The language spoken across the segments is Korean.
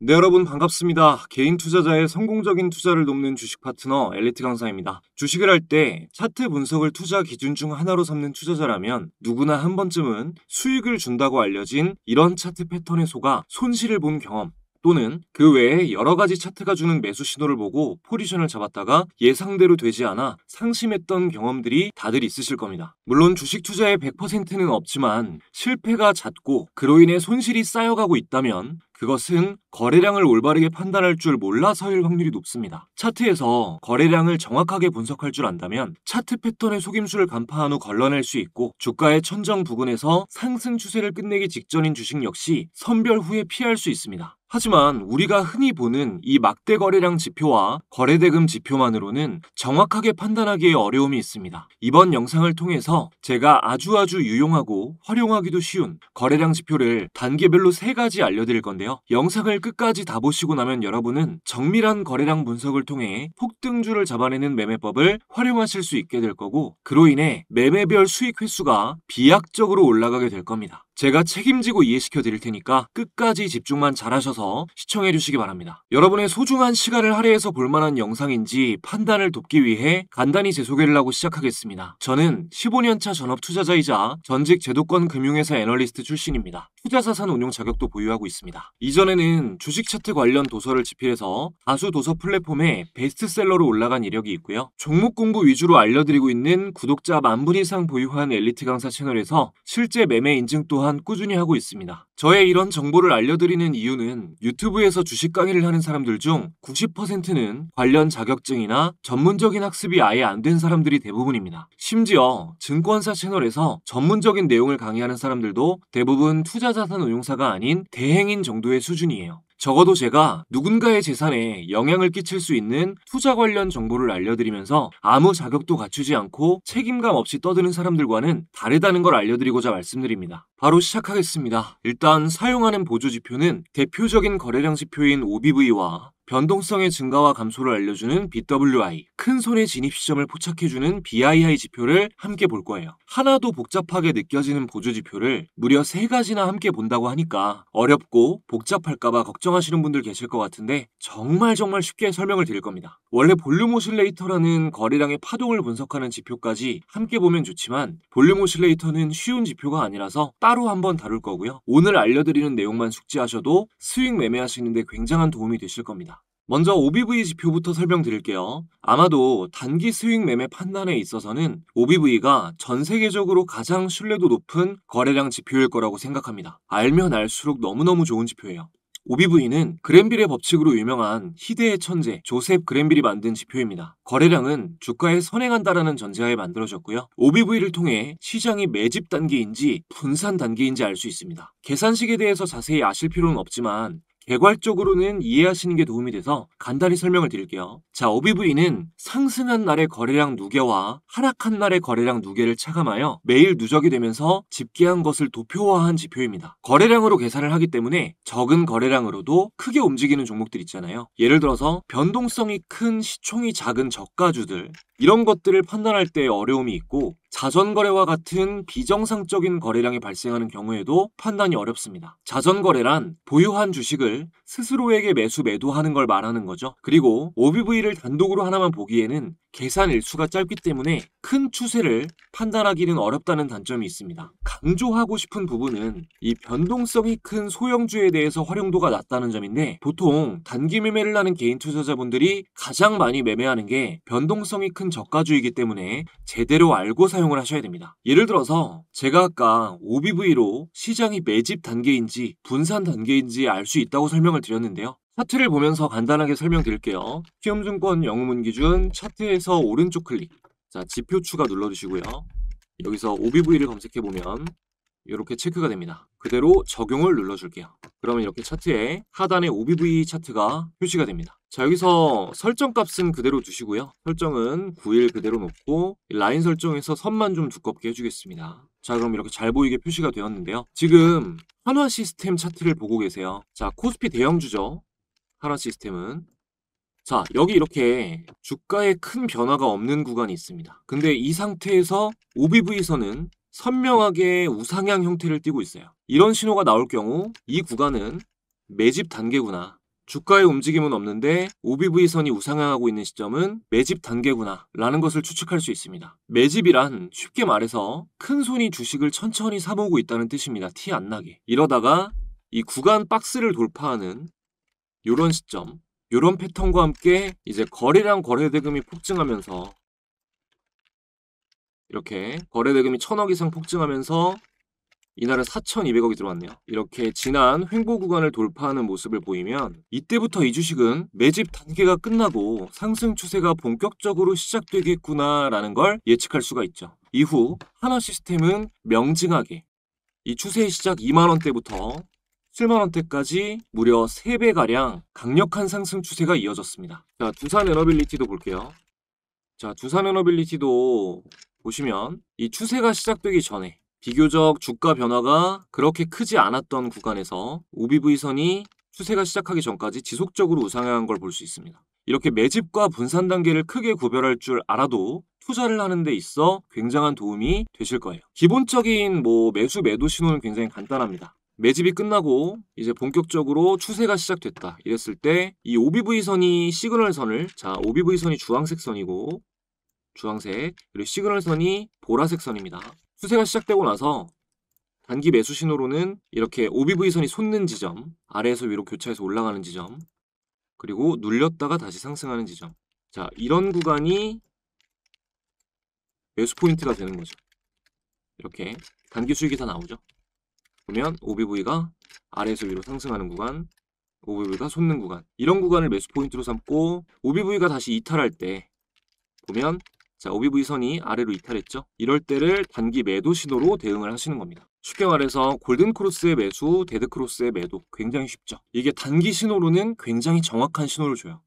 네, 여러분 반갑습니다. 개인 투자자의 성공적인 투자를 돕는 주식 파트너 엘리트 강사입니다. 주식을 할 때 차트 분석을 투자 기준 중 하나로 삼는 투자자라면 누구나 한 번쯤은 수익을 준다고 알려진 이런 차트 패턴에 속아 손실을 본 경험, 또는 그 외에 여러 가지 차트가 주는 매수 신호를 보고 포지션을 잡았다가 예상대로 되지 않아 상심했던 경험들이 다들 있으실 겁니다. 물론 주식 투자의 100%는 없지만 실패가 잦고 그로 인해 손실이 쌓여가고 있다면 그것은 거래량을 올바르게 판단할 줄 몰라서일 확률이 높습니다. 차트에서 거래량을 정확하게 분석할 줄 안다면 차트 패턴의 속임수를 간파한 후 걸러낼 수 있고, 주가의 천정 부근에서 상승 추세를 끝내기 직전인 주식 역시 선별 후에 피할 수 있습니다. 하지만 우리가 흔히 보는 이 막대 거래량 지표와 거래대금 지표만으로는 정확하게 판단하기에 어려움이 있습니다. 이번 영상을 통해서 제가 아주 유용하고 활용하기도 쉬운 거래량 지표를 단계별로 3가지 알려드릴 건데요. 영상을 끝까지 다 보시고 나면 여러분은 정밀한 거래량 분석을 통해 폭등주를 잡아내는 매매법을 활용하실 수 있게 될 거고, 그로 인해 매매별 수익 횟수가 비약적으로 올라가게 될 겁니다. 제가 책임지고 이해시켜 드릴 테니까 끝까지 집중만 잘하셔서 시청해 주시기 바랍니다. 여러분의 소중한 시간을 할애해서 볼만한 영상인지 판단을 돕기 위해 간단히 제 소개를 하고 시작하겠습니다. 저는 15년차 전업 투자자이자 전직 제도권 금융회사 애널리스트 출신입니다. 투자자산 운용 자격도 보유하고 있습니다. 이전에는 주식 차트 관련 도서를 집필해서 다수 도서 플랫폼에 베스트셀러로 올라간 이력이 있고요. 종목 공부 위주로 알려드리고 있는 구독자 10,000분 이상 보유한 엘리트 강사 채널에서 실제 매매 인증 또한 꾸준히 하고 있습니다. 저의 이런 정보를 알려드리는 이유는 유튜브에서 주식 강의를 하는 사람들 중 90%는 관련 자격증이나 전문적인 학습이 아예 안 된 사람들이 대부분입니다. 심지어 증권사 채널에서 전문적인 내용을 강의하는 사람들도 대부분 투자자산 운용사가 아닌 대행인 정도의 수준이에요. 적어도 제가 누군가의 재산에 영향을 끼칠 수 있는 투자 관련 정보를 알려드리면서 아무 자격도 갖추지 않고 책임감 없이 떠드는 사람들과는 다르다는 걸 알려드리고자 말씀드립니다. 바로 시작하겠습니다. 일단 사용하는 보조지표는 대표적인 거래량 지표인 OBV와 변동성의 증가와 감소를 알려주는 BWI, 큰 손의 진입 시점을 포착해주는 BII 지표를 함께 볼 거예요. 하나도 복잡하게 느껴지는 보조지표를 무려 3가지나 함께 본다고 하니까 어렵고 복잡할까봐 걱정하시는 분들 계실 것 같은데 정말 쉽게 설명을 드릴 겁니다. 원래 볼륨 오실레이터라는 거래량의 파동을 분석하는 지표까지 함께 보면 좋지만 볼륨 오실레이터는 쉬운 지표가 아니라서 따로 한번 다룰 거고요. 오늘 알려드리는 내용만 숙지하셔도 수익 매매하시는데 굉장한 도움이 되실 겁니다. 먼저 OBV 지표부터 설명드릴게요. 아마도 단기 수익 매매 판단에 있어서는 OBV가 전 세계적으로 가장 신뢰도 높은 거래량 지표일 거라고 생각합니다. 알면 알수록 너무너무 좋은 지표예요. OBV는 그랜빌의 법칙으로 유명한 희대의 천재 조셉 그랜빌이 만든 지표입니다. 거래량은 주가에 선행한다라는 전제하에 만들어졌고요. OBV를 통해 시장이 매집 단계인지 분산 단계인지 알 수 있습니다. 계산식에 대해서 자세히 아실 필요는 없지만 개괄적으로는 이해하시는 게 도움이 돼서 간단히 설명을 드릴게요. 자, OBV는 상승한 날의 거래량 누계와 하락한 날의 거래량 누계를 차감하여 매일 누적이 되면서 집계한 것을 도표화한 지표입니다. 거래량으로 계산을 하기 때문에 적은 거래량으로도 크게 움직이는 종목들 있잖아요. 예를 들어서 변동성이 큰 시총이 작은 저가주들, 이런 것들을 판단할 때 어려움이 있고, 자전거래와 같은 비정상적인 거래량이 발생하는 경우에도 판단이 어렵습니다. 자전거래란 보유한 주식을 스스로에게 매도하는 걸 말하는 거죠. 그리고 OBV를 단독으로 하나만 보기에는 계산 일수가 짧기 때문에 큰 추세를 판단하기는 어렵다는 단점이 있습니다. 강조하고 싶은 부분은 이 변동성이 큰 소형주에 대해서 활용도가 낮다는 점인데, 보통 단기 매매를 하는 개인 투자자분들이 가장 많이 매매하는 게 변동성이 큰 저가주이기 때문에 제대로 알고 사용을 하셔야 됩니다. 예를 들어서 제가 아까 OBV로 시장이 매집 단계인지 분산 단계인지 알 수 있다고 설명을 드렸는데요. 차트를 보면서 간단하게 설명드릴게요. 키움증권 영웅문 기준 차트에서 오른쪽 클릭, 자 지표 추가 눌러주시고요. 여기서 OBV를 검색해보면 이렇게 체크가 됩니다. 그대로 적용을 눌러줄게요. 그러면 이렇게 차트에 하단에 OBV 차트가 표시가 됩니다. 자, 여기서 설정 값은 그대로 두시고요. 설정은 9일 그대로 놓고 라인 설정에서 선만 좀 두껍게 해주겠습니다. 자, 그럼 이렇게 잘 보이게 표시가 되었는데요. 지금 한화 시스템 차트를 보고 계세요. 자, 코스피 대형주죠. 한화 시스템은. 자, 여기 이렇게 주가에 큰 변화가 없는 구간이 있습니다. 근데 이 상태에서 OBV선은 선명하게 우상향 형태를 띠고 있어요. 이런 신호가 나올 경우 이 구간은 매집 단계구나. 주가의 움직임은 없는데 OBV선이 우상향하고 있는 시점은 매집 단계구나 라는 것을 추측할 수 있습니다. 매집이란 쉽게 말해서 큰 손이 주식을 천천히 사모으고 있다는 뜻입니다. 티 안 나게. 이러다가 이 구간 박스를 돌파하는 이런 시점, 이런 패턴과 함께 이제 거래량 거래대금이 폭증하면서 이렇게 거래대금이 1000억 이상 폭증하면서 이날은 4,200억이 들어왔네요. 이렇게 지난 횡보 구간을 돌파하는 모습을 보이면 이때부터 이 주식은 매집 단계가 끝나고 상승 추세가 본격적으로 시작되겠구나라는 걸 예측할 수가 있죠. 이후 하나시스템은 명징하게 이 추세의 시작 2만원대부터 7만원대까지 무려 3배가량 강력한 상승 추세가 이어졌습니다. 자, 두산에너빌리티도 볼게요. 자, 두산에너빌리티도 보시면 이 추세가 시작되기 전에 비교적 주가 변화가 그렇게 크지 않았던 구간에서 OBV선이 추세가 시작하기 전까지 지속적으로 우상향한 걸 볼 수 있습니다. 이렇게 매집과 분산 단계를 크게 구별할 줄 알아도 투자를 하는 데 있어 굉장한 도움이 되실 거예요. 기본적인 매수 매도 신호는 굉장히 간단합니다. 매집이 끝나고 이제 본격적으로 추세가 시작됐다 이랬을 때 이 OBV선이 시그널선을, 자, OBV선이 주황색 선이고 주황색, 그리고 시그널선이 보라색 선입니다. 추세가 시작되고 나서 단기 매수 신호로는 이렇게 OBV선이 솟는 지점, 아래에서 위로 교차해서 올라가는 지점, 그리고 눌렸다가 다시 상승하는 지점. 자, 이런 구간이 매수 포인트가 되는 거죠. 이렇게 단기 수익이 다 나오죠. 보면 OBV가 아래에서 위로 상승하는 구간, OBV가 솟는 구간, 이런 구간을 매수 포인트로 삼고 OBV가 다시 이탈할 때 보면, 자, OBV선이 아래로 이탈했죠. 이럴 때를 단기 매도 신호로 대응을 하시는 겁니다. 쉽게 말해서 골든크로스의 매수, 데드크로스의 매도, 굉장히 쉽죠. 이게 단기 신호로는 굉장히 정확한 신호를 줘요.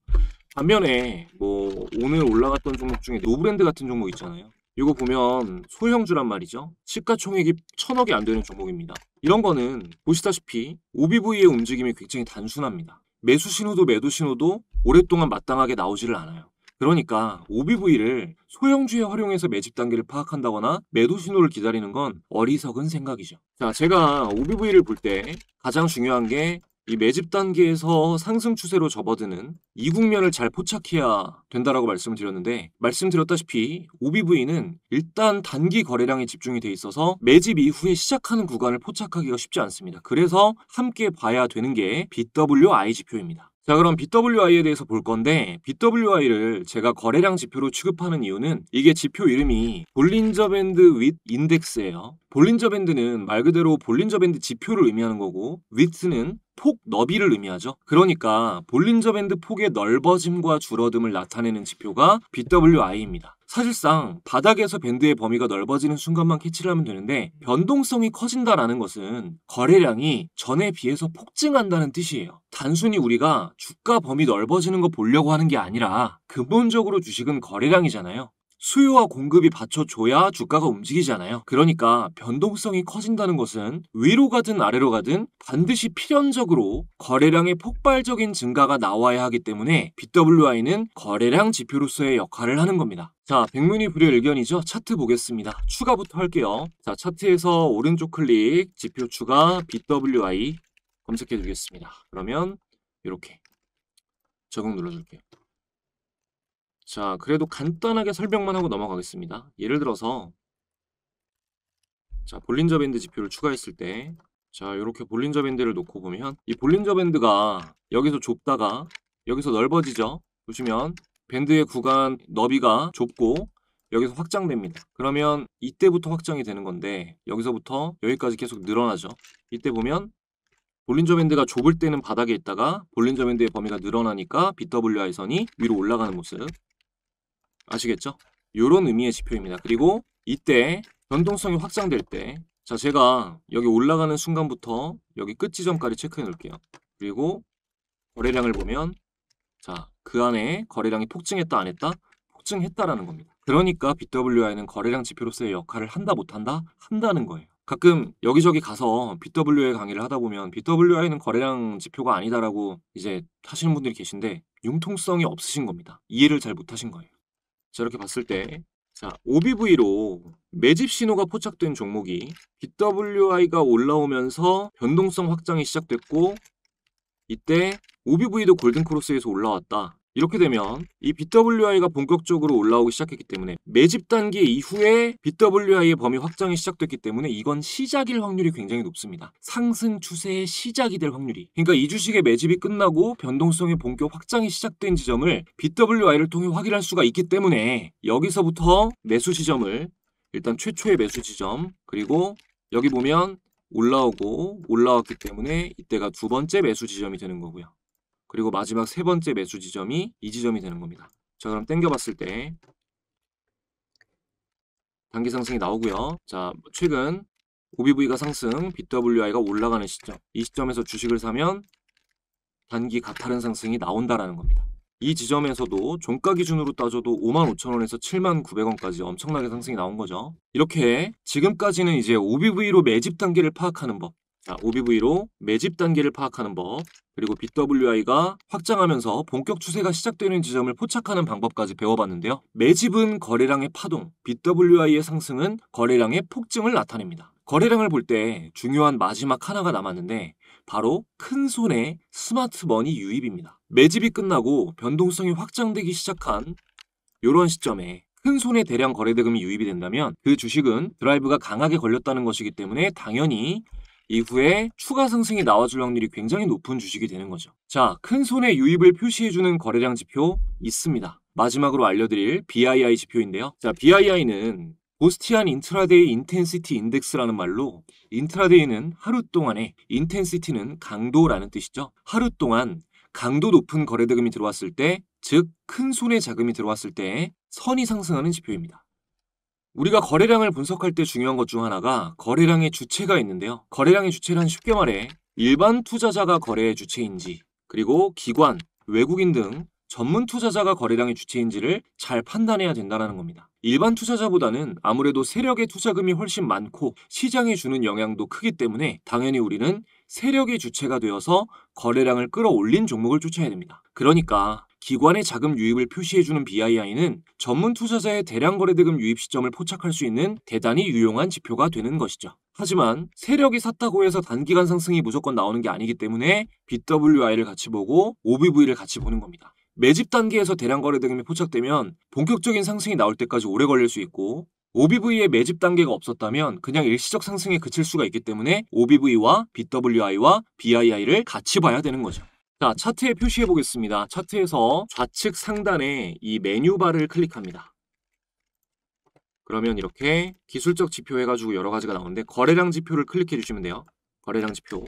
반면에 오늘 올라갔던 종목 중에 노브랜드 같은 종목 있잖아요. 이거 보면 소형주란 말이죠. 시가총액이 1000억이 안 되는 종목입니다. 이런 거는 보시다시피 OBV의 움직임이 굉장히 단순합니다. 매수 신호도 매도 신호도 오랫동안 마땅하게 나오지를 않아요. 그러니까 OBV를 소형주에 활용해서 매집 단계를 파악한다거나 매도 신호를 기다리는 건 어리석은 생각이죠. 자, 제가 OBV를 볼 때 가장 중요한 게 이 매집 단계에서 상승 추세로 접어드는 이 국면을 잘 포착해야 된다라고 말씀을 드렸는데, 말씀드렸다시피 OBV는 일단 단기 거래량에 집중이 돼 있어서 매집 이후에 시작하는 구간을 포착하기가 쉽지 않습니다. 그래서 함께 봐야 되는 게 BWI 지표입니다. 자, 그럼 BWI에 대해서 볼 건데, BWI를 제가 거래량 지표로 취급하는 이유는 이게 지표 이름이 볼린저 밴드 윗 인덱스예요. 볼린저 밴드는 말 그대로 볼린저 밴드 지표를 의미하는 거고, 윗은 폭 너비를 의미하죠. 그러니까 볼린저 밴드 폭의 넓어짐과 줄어듦을 나타내는 지표가 BWI입니다. 사실상 바닥에서 밴드의 범위가 넓어지는 순간만 캐치를 하면 되는데, 변동성이 커진다라는 것은 거래량이 전에 비해서 폭증한다는 뜻이에요. 단순히 우리가 주가 범위 넓어지는 거 보려고 하는 게 아니라 근본적으로 주식은 거래량이잖아요. 수요와 공급이 받쳐줘야 주가가 움직이잖아요. 그러니까 변동성이 커진다는 것은 위로 가든 아래로 가든 반드시 필연적으로 거래량의 폭발적인 증가가 나와야 하기 때문에 BWI는 거래량 지표로서의 역할을 하는 겁니다. 자, 백문이 불여일견이죠. 차트 보겠습니다. 추가부터 할게요. 자, 차트에서 오른쪽 클릭, 지표 추가, BWI 검색해 주겠습니다. 그러면 이렇게 적응 눌러줄게요. 자, 그래도 간단하게 설명만 하고 넘어가겠습니다. 예를 들어서 자, 볼린저 밴드 지표를 추가했을 때, 자, 이렇게 볼린저 밴드를 놓고 보면 이 볼린저 밴드가 여기서 좁다가 여기서 넓어지죠. 보시면 밴드의 구간 너비가 좁고 여기서 확장됩니다. 그러면 이때부터 확장이 되는 건데 여기서부터 여기까지 계속 늘어나죠. 이때 보면 볼린저 밴드가 좁을 때는 바닥에 있다가 볼린저 밴드의 범위가 늘어나니까 BWI 선이 위로 올라가는 모습 아시겠죠? 이런 의미의 지표입니다. 그리고 이때 변동성이 확장될 때, 자, 제가 여기 올라가는 순간부터 여기 끝 지점까지 체크해 놓을게요. 그리고 거래량을 보면, 자, 그 안에 거래량이 폭증했다 안 했다? 폭증했다라는 겁니다. 그러니까 BWI는 거래량 지표로서의 역할을 한다 못한다? 한다는 거예요. 가끔 여기저기 가서 BWI 강의를 하다 보면 BWI는 거래량 지표가 아니다라고 이제 하시는 분들이 계신데 융통성이 없으신 겁니다. 이해를 잘 못하신 거예요. 자, 이렇게 봤을 때 자, OBV로 매집 신호가 포착된 종목이 BWI가 올라오면서 변동성 확장이 시작됐고 이때 OBV도 골든크로스에서 올라왔다. 이렇게 되면 이 BWI가 본격적으로 올라오기 시작했기 때문에 매집 단계 이후에 BWI의 범위 확장이 시작됐기 때문에 이건 시작일 확률이 굉장히 높습니다. 상승 추세의 시작이 될 확률이. 그러니까 이 주식의 매집이 끝나고 변동성의 본격 확장이 시작된 지점을 BWI를 통해 확인할 수가 있기 때문에 여기서부터 매수 지점을 일단 최초의 매수 지점 그리고 여기 보면 올라오고 올라왔기 때문에 이때가 두 번째 매수 지점이 되는 거고요. 그리고 마지막 세 번째 매수 지점이 이 지점이 되는 겁니다. 자, 그럼 땡겨봤을 때 단기 상승이 나오고요. 자, 최근 OBV가 상승, BWI가 올라가는 시점. 이 시점에서 주식을 사면 단기 가파른 상승이 나온다라는 겁니다. 이 지점에서도 종가 기준으로 따져도 55,000원에서 79,900원까지 엄청나게 상승이 나온 거죠. 이렇게 지금까지는 이제 OBV로 매집 단계를 파악하는 법. 자, OBV로 매집 단계를 파악하는 법. 그리고 BWI가 확장하면서 본격 추세가 시작되는 지점을 포착하는 방법까지 배워봤는데요. 매집은 거래량의 파동, BWI의 상승은 거래량의 폭증을 나타냅니다. 거래량을 볼 때 중요한 마지막 하나가 남았는데 바로 큰 손의 스마트머니 유입입니다. 매집이 끝나고 변동성이 확장되기 시작한 이런 시점에 큰 손의 대량 거래대금이 유입이 된다면 그 주식은 드라이브가 강하게 걸렸다는 것이기 때문에 당연히 이후에 추가 상승이 나와줄 확률이 굉장히 높은 주식이 되는 거죠. 자, 큰 손의 유입을 표시해주는 거래량 지표 있습니다. 마지막으로 알려드릴 BII 지표인데요. 자, BII는 보스티안 인트라데이 인텐시티 인덱스라는 말로 인트라데이는 하루 동안에 인텐시티는 강도라는 뜻이죠. 하루 동안 강도 높은 거래대금이 들어왔을 때, 즉 큰 손의 자금이 들어왔을 때 선이 상승하는 지표입니다. 우리가 거래량을 분석할 때 중요한 것 중 하나가 거래량의 주체가 있는데요. 거래량의 주체란 쉽게 말해 일반 투자자가 거래의 주체인지 그리고 기관, 외국인 등 전문 투자자가 거래량의 주체인지를 잘 판단해야 된다는 겁니다. 일반 투자자보다는 아무래도 세력의 투자금이 훨씬 많고 시장에 주는 영향도 크기 때문에 당연히 우리는 세력의 주체가 되어서 거래량을 끌어올린 종목을 쫓아야 됩니다. 그러니까 기관의 자금 유입을 표시해주는 BII는 전문 투자자의 대량 거래대금 유입 시점을 포착할 수 있는 대단히 유용한 지표가 되는 것이죠. 하지만 세력이 샀다고 해서 단기간 상승이 무조건 나오는 게 아니기 때문에 BWI를 같이 보고 OBV를 같이 보는 겁니다. 매집 단계에서 대량 거래대금이 포착되면 본격적인 상승이 나올 때까지 오래 걸릴 수 있고 OBV의 매집 단계가 없었다면 그냥 일시적 상승에 그칠 수가 있기 때문에 OBV와 BWI와 BII를 같이 봐야 되는 거죠. 자, 차트에 표시해 보겠습니다. 차트에서 좌측 상단에 이 메뉴바를 클릭합니다. 그러면 이렇게 기술적 지표 해가지고 여러 가지가 나오는데 거래량 지표를 클릭해 주시면 돼요. 거래량 지표.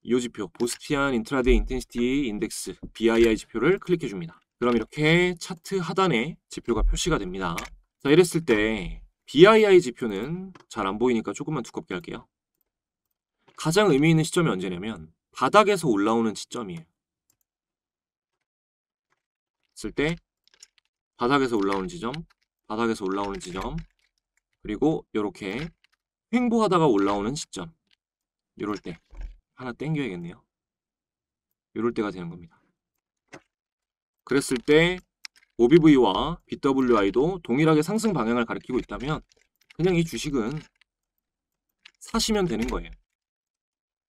이 지표, 보스티안 인트라데이 인텐시티 인덱스 BII 지표를 클릭해 줍니다. 그럼 이렇게 차트 하단에 지표가 표시가 됩니다. 자, 이랬을 때 BII 지표는 잘 안 보이니까 조금만 두껍게 할게요. 가장 의미 있는 시점이 언제냐면 바닥에서 올라오는 시점이에요. 쓸 때 바닥에서 올라오는 지점, 바닥에서 올라오는 지점, 그리고 이렇게 횡보하다가 올라오는 시점. 이럴 때 하나 땡겨야겠네요. 이럴 때가 되는 겁니다. 그랬을 때 OBV와 BWI도 동일하게 상승 방향을 가리키고 있다면 그냥 이 주식은 사시면 되는 거예요.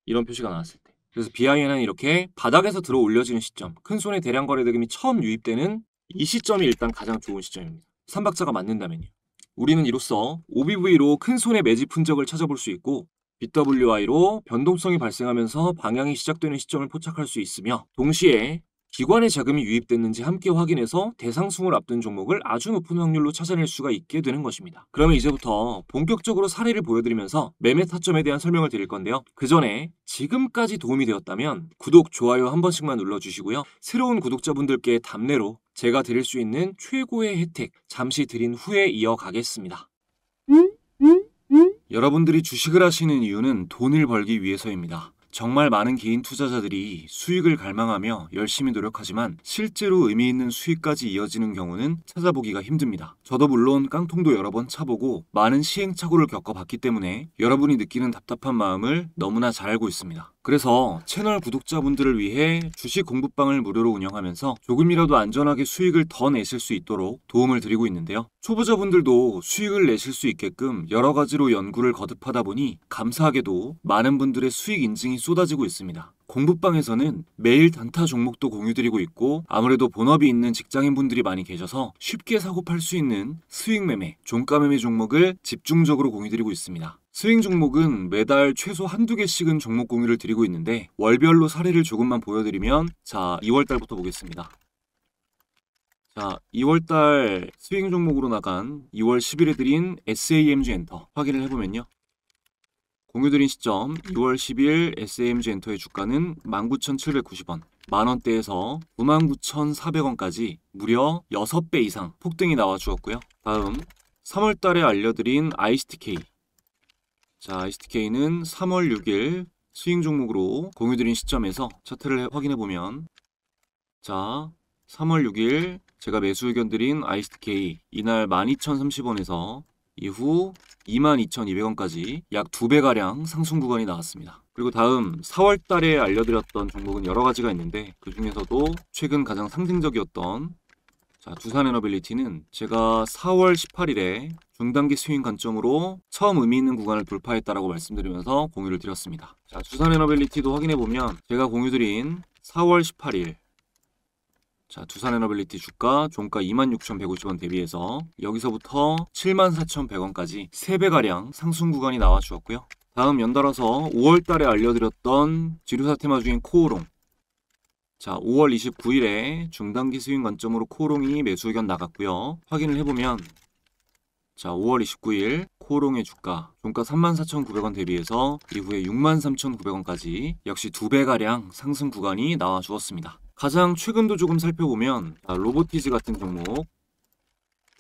이런 표시가 나왔을 때. 그래서 BI는 이렇게 바닥에서 들어 올려지는 시점, 큰 손의 대량 거래대금이 처음 유입되는 이 시점이 일단 가장 좋은 시점입니다. 3박자가 맞는다면요. 우리는 이로써 OBV로 큰 손의 매집 흔적을 찾아볼 수 있고 BWI로 변동성이 발생하면서 방향이 시작되는 시점을 포착할 수 있으며 동시에 기관의 자금이 유입됐는지 함께 확인해서 대상승을 앞둔 종목을 아주 높은 확률로 찾아낼 수가 있게 되는 것입니다. 그러면 이제부터 본격적으로 사례를 보여드리면서 매매 타점에 대한 설명을 드릴 건데요. 그 전에 지금까지 도움이 되었다면 구독, 좋아요 한 번씩만 눌러주시고요. 새로운 구독자분들께 답례로 제가 드릴 수 있는 최고의 혜택 잠시 드린 후에 이어가겠습니다. 여러분들이 주식을 하시는 이유는 돈을 벌기 위해서입니다. 정말 많은 개인 투자자들이 수익을 갈망하며 열심히 노력하지만 실제로 의미 있는 수익까지 이어지는 경우는 찾아보기가 힘듭니다. 저도 물론 깡통도 여러 번 차보고 많은 시행착오를 겪어봤기 때문에 여러분이 느끼는 답답한 마음을 너무나 잘 알고 있습니다. 그래서 채널 구독자분들을 위해 주식 공부방을 무료로 운영하면서 조금이라도 안전하게 수익을 더 내실 수 있도록 도움을 드리고 있는데요. 초보자분들도 수익을 내실 수 있게끔 여러 가지로 연구를 거듭하다 보니 감사하게도 많은 분들의 수익 인증이 쏟아지고 있습니다. 공부방에서는 매일 단타 종목도 공유드리고 있고 아무래도 본업이 있는 직장인분들이 많이 계셔서 쉽게 사고 팔 수 있는 수익 매매, 종가 매매 종목을 집중적으로 공유드리고 있습니다. 스윙 종목은 매달 최소 한두 개씩은 종목 공유를 드리고 있는데 월별로 사례를 조금만 보여드리면 자 2월달부터 보겠습니다. 자 2월달 스윙 종목으로 나간 2월 10일에 드린 SAMG 엔터 확인을 해보면요. 공유드린 시점 2월 10일 SAMG 엔터의 주가는 19,790원, 만원대에서 99,400원까지 무려 6배 이상 폭등이 나와 주었고요. 다음 3월달에 알려드린 ICTK. 자, ICTK는 3월 6일 스윙 종목으로 공유드린 시점에서 차트를 확인해보면 자, 3월 6일 제가 매수 의견 드린 ICTK 이날 12,030원에서 이후 22,200원까지 약 2배가량 상승 구간이 나왔습니다. 그리고 다음 4월달에 알려드렸던 종목은 여러 가지가 있는데 그 중에서도 최근 가장 상징적이었던 자, 두산에너빌리티는 제가 4월 18일에 중단기 스윙 관점으로 처음 의미 있는 구간을 돌파했다라고 말씀드리면서 공유를 드렸습니다. 자, 두산에너빌리티도 확인해보면 제가 공유드린 4월 18일 자, 두산에너빌리티 주가 종가 26,150원 대비해서 여기서부터 74,100원까지 3배가량 상승 구간이 나와 주었고요. 다음 연달아서 5월달에 알려드렸던 지류사 테마 중인 코오롱 자, 5월 29일에 중단기 스윙 관점으로 코오롱이 매수 의견 나갔고요. 확인을 해보면 자, 5월 29일 코오롱의 주가 종가 34,900원 대비해서 이후에 63,900원까지 역시 2배가량 상승 구간이 나와 주었습니다. 가장 최근도 조금 살펴보면 로보티즈 같은 종목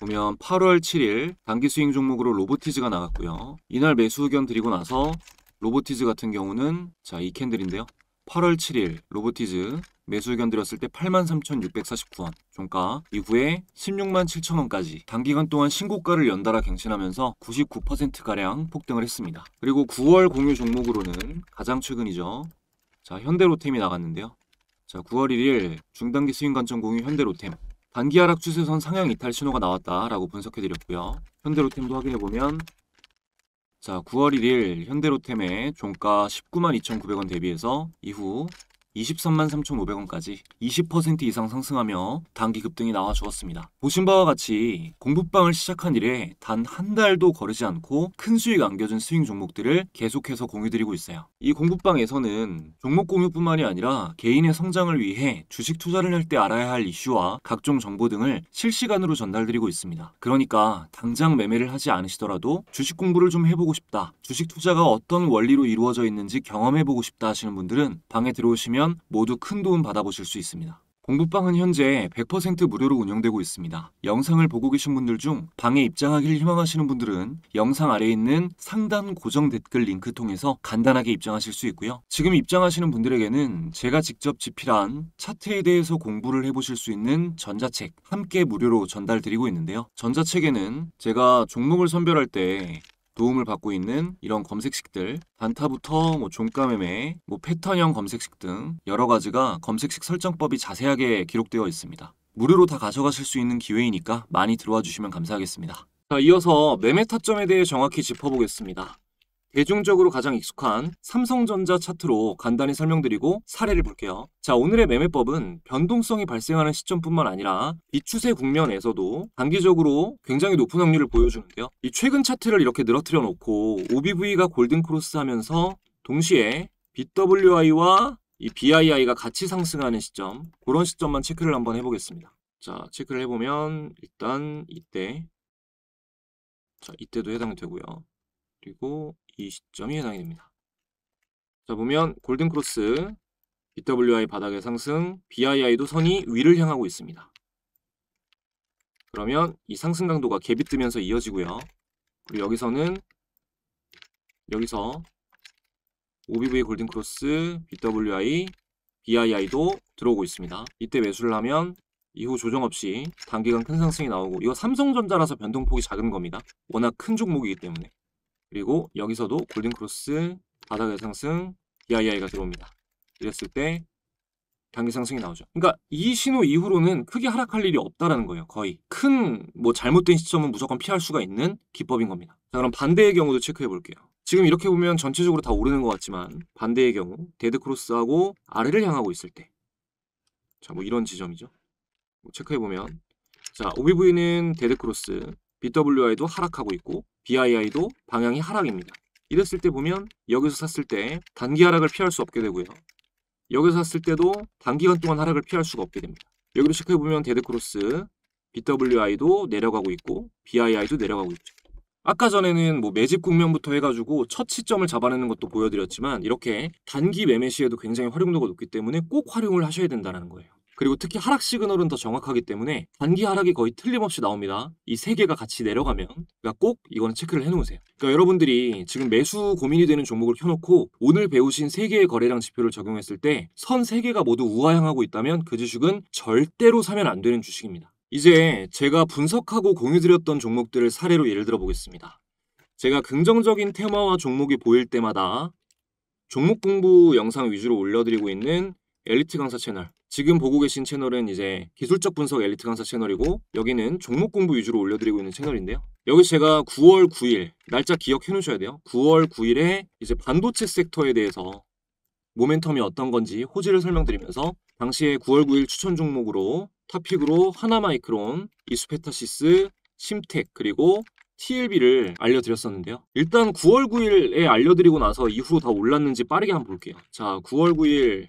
보면 8월 7일 단기 스윙 종목으로 로보티즈가 나갔고요. 이날 매수 의견 드리고 나서 로보티즈 같은 경우는 자, 이 캔들인데요. 8월 7일 로보티즈 매수 의견 드렸을 때 83,649원 종가 이후에 167,000원까지 단기간 동안 신고가를 연달아 갱신하면서 99%가량 폭등을 했습니다. 그리고 9월 공유 종목으로는 가장 최근이죠. 자, 현대로템이 나갔는데요. 자, 9월 1일 중단기 스윙 관점 공유 현대로템 단기 하락 추세선 상향 이탈 신호가 나왔다라고 분석해드렸고요. 현대로템도 확인해보면 자, 9월 1일 현대로템의 종가 192,900원 대비해서 이후 233,500원까지 20% 이상 상승하며 단기 급등이 나와 주었습니다. 보신 바와 같이 공부방을 시작한 이래 단 한 달도 거르지 않고 큰 수익 안겨준 스윙 종목들을 계속해서 공유드리고 있어요. 이 공부방에서는 종목 공유뿐만이 아니라 개인의 성장을 위해 주식 투자를 할 때 알아야 할 이슈와 각종 정보 등을 실시간으로 전달드리고 있습니다. 그러니까 당장 매매를 하지 않으시더라도 주식 공부를 좀 해보고 싶다, 주식 투자가 어떤 원리로 이루어져 있는지 경험해보고 싶다 하시는 분들은 방에 들어오시면 모두 큰 도움 받아보실 수 있습니다. 공부방은 현재 100% 무료로 운영되고 있습니다. 영상을 보고 계신 분들 중 방에 입장하기를 희망하시는 분들은 영상 아래에 있는 상단 고정 댓글 링크 통해서 간단하게 입장하실 수 있고요. 지금 입장하시는 분들에게는 제가 직접 집필한 차트에 대해서 공부를 해보실 수 있는 전자책 함께 무료로 전달드리고 있는데요. 전자책에는 제가 종목을 선별할 때 도움을 받고 있는 이런 검색식들 단타부터 종가 매매, 패턴형 검색식 등 여러 가지가 검색식 설정법이 자세하게 기록되어 있습니다. 무료로 다 가져가실 수 있는 기회이니까 많이 들어와 주시면 감사하겠습니다. 자, 이어서 매매 타점에 대해 정확히 짚어보겠습니다. 대중적으로 가장 익숙한 삼성전자 차트로 간단히 설명드리고 사례를 볼게요. 자, 오늘의 매매법은 변동성이 발생하는 시점뿐만 아니라 비추세 국면에서도 단기적으로 굉장히 높은 확률을 보여주는데요. 이 최근 차트를 이렇게 늘어뜨려 놓고 OBV가 골든 크로스 하면서 동시에 BWI와 이 BII가 같이 상승하는 시점, 그런 시점만 체크를 한번 해보겠습니다. 자, 체크를 해보면 일단 이때 자, 이때도 해당이 되고요. 그리고 이 시점이 해당이 됩니다. 자, 보면 골든크로스, BWI 바닥의 상승, BII도 선이 위를 향하고 있습니다. 그러면 이 상승 강도가 갭이 뜨면서 이어지고요. 그리고 여기서 OBV 골든크로스, BWI, BII도 들어오고 있습니다. 이때 매수를 하면 이후 조정 없이 단기간 큰 상승이 나오고, 이거 삼성전자라서 변동폭이 작은 겁니다. 워낙 큰 종목이기 때문에. 그리고 여기서도 골든크로스, 바닥의 상승, BII가 들어옵니다. 이랬을 때 단기 상승이 나오죠. 그러니까 이 신호 이후로는 크게 하락할 일이 없다라는 거예요. 거의 큰 뭐 잘못된 시점은 무조건 피할 수가 있는 기법인 겁니다. 자, 그럼 반대의 경우도 체크해 볼게요. 지금 이렇게 보면 전체적으로 다 오르는 것 같지만 반대의 경우 데드 크로스하고 아래를 향하고 있을 때, 자, 뭐 이런 지점이죠. 뭐 체크해 보면, 자, OBV는 데드 크로스, BWI도 하락하고 있고 BII도 방향이 하락입니다. 이랬을 때 보면 여기서 샀을 때 단기 하락을 피할 수 없게 되고요. 여기서 샀을 때도 단기간 동안 하락을 피할 수가 없게 됩니다. 여기로 체크해보면 데드크로스, BWI도 내려가고 있고 BII도 내려가고 있죠. 아까 전에는 뭐 매집 국면부터 해가지고 첫 시점을 잡아내는 것도 보여드렸지만 이렇게 단기 매매 시에도 굉장히 활용도가 높기 때문에 꼭 활용을 하셔야 된다는 거예요. 그리고 특히 하락 시그널은 더 정확하기 때문에 단기 하락이 거의 틀림없이 나옵니다. 이 세 개가 같이 내려가면, 그러니까 꼭 이거는 체크를 해놓으세요. 그러니까 여러분들이 지금 매수 고민이 되는 종목을 켜놓고 오늘 배우신 세 개의 거래량 지표를 적용했을 때 선 세 개가 모두 우하향하고 있다면 그 주식은 절대로 사면 안 되는 주식입니다. 이제 제가 분석하고 공유드렸던 종목들을 사례로 예를 들어 보겠습니다. 제가 긍정적인 테마와 종목이 보일 때마다 종목 공부 영상 위주로 올려드리고 있는 엘리트 강사 채널, 지금 보고 계신 채널은 이제 기술적 분석 엘리트 강사 채널이고 여기는 종목 공부 위주로 올려드리고 있는 채널인데요. 여기 제가 9월 9일 날짜 기억해 놓으셔야 돼요. 9월 9일에 이제 반도체 섹터에 대해서 모멘텀이 어떤 건지 호재를 설명드리면서 당시에 9월 9일 추천 종목으로 탑픽으로 하나마이크론, 이수페타시스, 심텍 그리고 TLB를 알려드렸었는데요. 일단 9월 9일에 알려드리고 나서 이후로 다 올랐는지 빠르게 한번 볼게요. 자, 9월 9일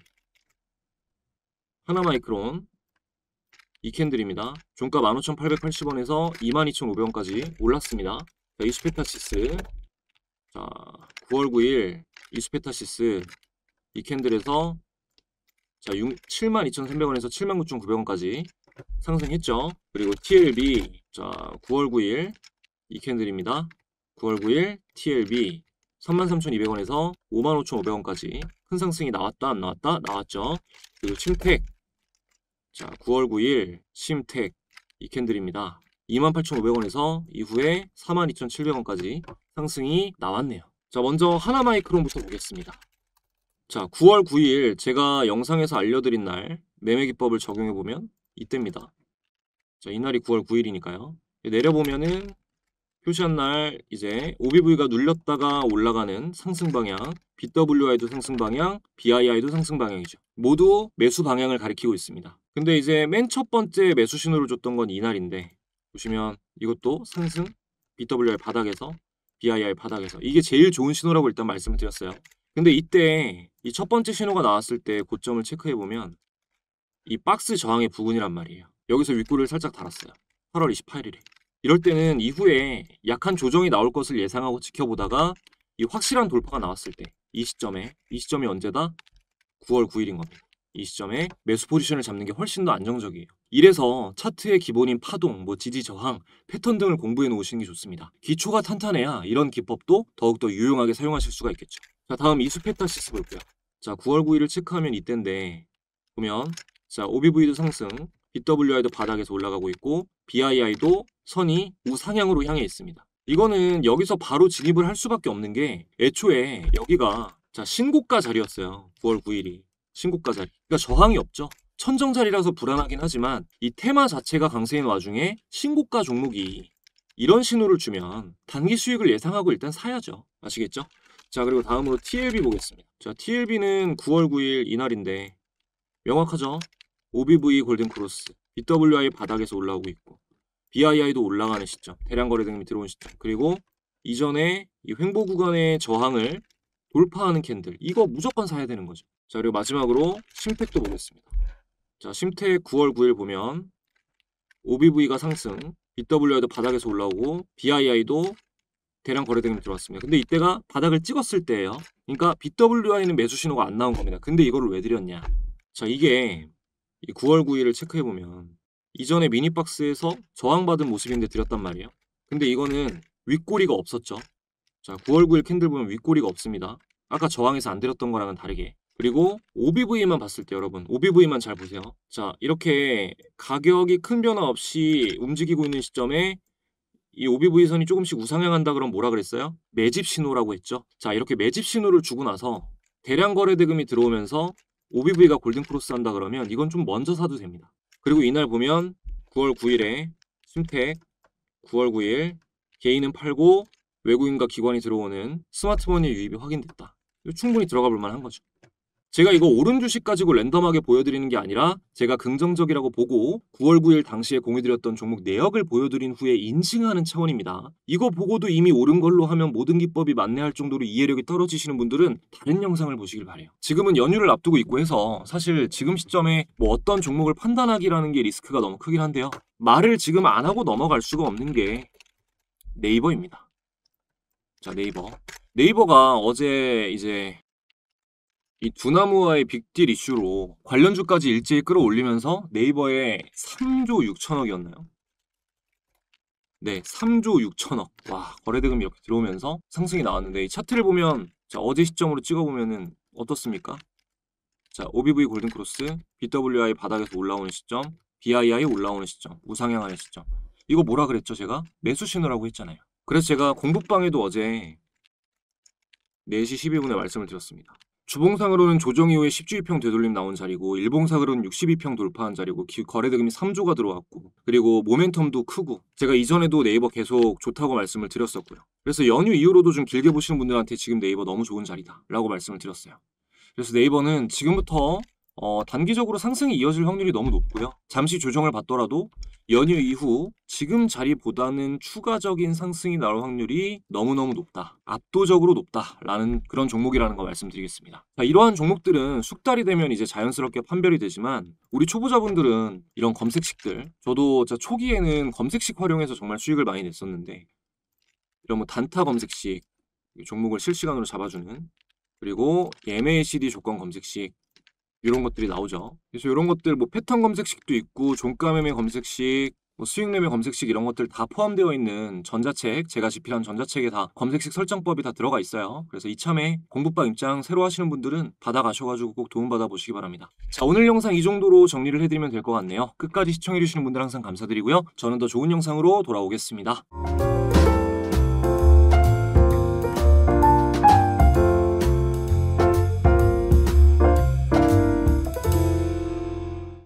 하나마이크론 이 캔들입니다. 종가 15,880원에서 22,500원까지 올랐습니다. 자, 이수페타시스, 자, 9월 9일 이수페타시스 이 캔들에서 자, 72,300원에서 79,900원까지 상승했죠. 그리고 TLB, 자, 9월 9일 이 캔들입니다. 9월 9일 TLB 33,200원에서 55,500원까지 큰 상승이 나왔다 안 나왔다? 나왔죠. 그리고 심텍, 자, 9월 9일 심텍 이 캔들입니다. 28,500원에서 이후에 42,700원까지 상승이 나왔네요. 자, 먼저 하나마이크론부터 보겠습니다. 자, 9월 9일 제가 영상에서 알려드린 날 매매 기법을 적용해보면 이때입니다. 자, 이날이 9월 9일이니까요. 내려보면은 표시한 날 이제 OBV가 눌렸다가 올라가는 상승 방향, BWI도 상승 방향, BII도 상승 방향이죠. 모두 매수 방향을 가리키고 있습니다. 근데 이제 맨 첫 번째 매수 신호를 줬던 건 이날인데 보시면 이것도 상승, BWI 바닥에서 BII 바닥에서 이게 제일 좋은 신호라고 일단 말씀을 드렸어요. 근데 이때 이 첫 번째 신호가 나왔을 때 고점을 체크해보면 이 박스 저항의 부근이란 말이에요. 여기서 윗골을 살짝 달았어요. 8월 28일에. 이럴 때는 이후에 약한 조정이 나올 것을 예상하고 지켜보다가 이 확실한 돌파가 나왔을 때 이 시점이 언제다? 9월 9일인 겁니다. 이 시점에 매수 포지션을 잡는 게 훨씬 더 안정적이에요. 이래서 차트의 기본인 파동, 뭐 지지 저항, 패턴 등을 공부해 놓으시는 게 좋습니다. 기초가 탄탄해야 이런 기법도 더욱더 유용하게 사용하실 수가 있겠죠. 자, 다음 이수페타시스 볼게요. 자, 9월 9일을 체크하면 이때인데 보면 자, OBV도 상승, BWI도 바닥에서 올라가고 있고 BII도 선이 우상향으로 향해 있습니다. 이거는 여기서 바로 진입을 할 수밖에 없는 게 애초에 여기가 자, 신고가 자리였어요. 9월 9일이 신고가 자리. 그러니까 저항이 없죠. 천정 자리라서 불안하긴 하지만 이 테마 자체가 강세인 와중에 신고가 종목이 이런 신호를 주면 단기 수익을 예상하고 일단 사야죠. 아시겠죠? 자, 그리고 다음으로 TLB 보겠습니다. 자, TLB는 9월 9일 이날인데 명확하죠? OBV 골든 크로스, BWI 바닥에서 올라오고 있고 BII도 올라가는 시점, 대량 거래 등이 들어온 시점, 그리고 이전에 이 횡보 구간의 저항을 돌파하는 캔들, 이거 무조건 사야 되는 거죠. 자, 그리고 마지막으로 심텍도 보겠습니다. 자, 심텍 9월 9일 보면 OBV가 상승, BWI도 바닥에서 올라오고 BII도 대량 거래 등이 들어왔습니다. 근데 이때가 바닥을 찍었을 때예요. 그러니까 BWI는 매수 신호가 안 나온 겁니다. 근데 이거를 왜 드렸냐? 자, 이게 이 9월 9일을 체크해보면 이전에 미니박스에서 저항받은 모습인데 드렸단 말이에요. 근데 이거는 윗꼬리가 없었죠. 자, 9월 9일 캔들 보면 윗꼬리가 없습니다. 아까 저항에서 안 드렸던 거랑은 다르게. 그리고 OBV만 봤을 때 여러분 OBV만 잘 보세요. 자, 이렇게 가격이 큰 변화 없이 움직이고 있는 시점에 이 OBV 선이 조금씩 우상향한다 그러면 뭐라 그랬어요? 매집 신호라고 했죠. 자, 이렇게 매집 신호를 주고 나서 대량 거래 대금이 들어오면서 OBV가 골든 크로스 한다 그러면 이건 좀 먼저 사도 됩니다. 그리고 이날 보면 9월 9일에 심택, 9월 9일 개인은 팔고 외국인과 기관이 들어오는 스마트머니 유입이 확인됐다. 이거 충분히 들어가 볼 만한 거죠. 제가 이거 오른 주식 가지고 랜덤하게 보여드리는 게 아니라 제가 긍정적이라고 보고 9월 9일 당시에 공유드렸던 종목 내역을 보여드린 후에 인증하는 차원입니다. 이거 보고도 이미 오른 걸로 하면 모든 기법이 만회할 정도로 이해력이 떨어지시는 분들은 다른 영상을 보시길 바래요. 지금은 연휴를 앞두고 있고 해서 사실 지금 시점에 뭐 어떤 종목을 판단하기라는 게 리스크가 너무 크긴 한데요. 말을 지금 안 하고 넘어갈 수가 없는 게 네이버입니다. 자, 네이버가 어제 이제 이 두나무와의 빅딜 이슈로 관련주까지 일제히 끌어올리면서 네이버에 3조 6천억이었나요? 네, 3조 6천억. 와, 거래대금이 이렇게 들어오면서 상승이 나왔는데 이 차트를 보면 자, 어제 시점으로 찍어보면은 어떻습니까? 자, OBV 골든크로스, BWI 바닥에서 올라오는 시점, BII 올라오는 시점, 우상향하는 시점. 이거 뭐라 그랬죠, 제가? 매수 신호라고 했잖아요. 그래서 제가 공부방에도 어제 4시 12분에 말씀을 드렸습니다. 주봉상으로는 조정 이후에 10주일평 되돌림 나온 자리고 일봉상으로는 62평 돌파한 자리고 거래대금이 3조가 들어왔고 그리고 모멘텀도 크고 제가 이전에도 네이버 계속 좋다고 말씀을 드렸었고요. 그래서 연휴 이후로도 좀 길게 보시는 분들한테 지금 네이버 너무 좋은 자리다 라고 말씀을 드렸어요. 그래서 네이버는 지금부터 단기적으로 상승이 이어질 확률이 너무 높고요. 잠시 조정을 받더라도 연휴 이후 지금 자리보다는 추가적인 상승이 나올 확률이 너무너무 높다. 압도적으로 높다라는 그런 종목이라는 거 말씀드리겠습니다. 자, 이러한 종목들은 숙달이 되면 이제 자연스럽게 판별이 되지만 우리 초보자분들은 이런 검색식들 저도 초기에는 검색식 활용해서 정말 수익을 많이 냈었는데 이런 뭐 단타 검색식 종목을 실시간으로 잡아주는 그리고 MACD 조건 검색식 이런 것들이 나오죠. 그래서 이런 것들 뭐 패턴 검색식도 있고 종가 매매 검색식, 뭐 수익 매매 검색식 이런 것들 다 포함되어 있는 전자책, 제가 집필한 전자책에 다 검색식 설정법이 다 들어가 있어요. 그래서 이참에 공부방 입장 새로 하시는 분들은 받아가셔가지고 꼭 도움받아 보시기 바랍니다. 자, 오늘 영상 이 정도로 정리를 해드리면 될 것 같네요. 끝까지 시청해주시는 분들 항상 감사드리고요. 저는 더 좋은 영상으로 돌아오겠습니다.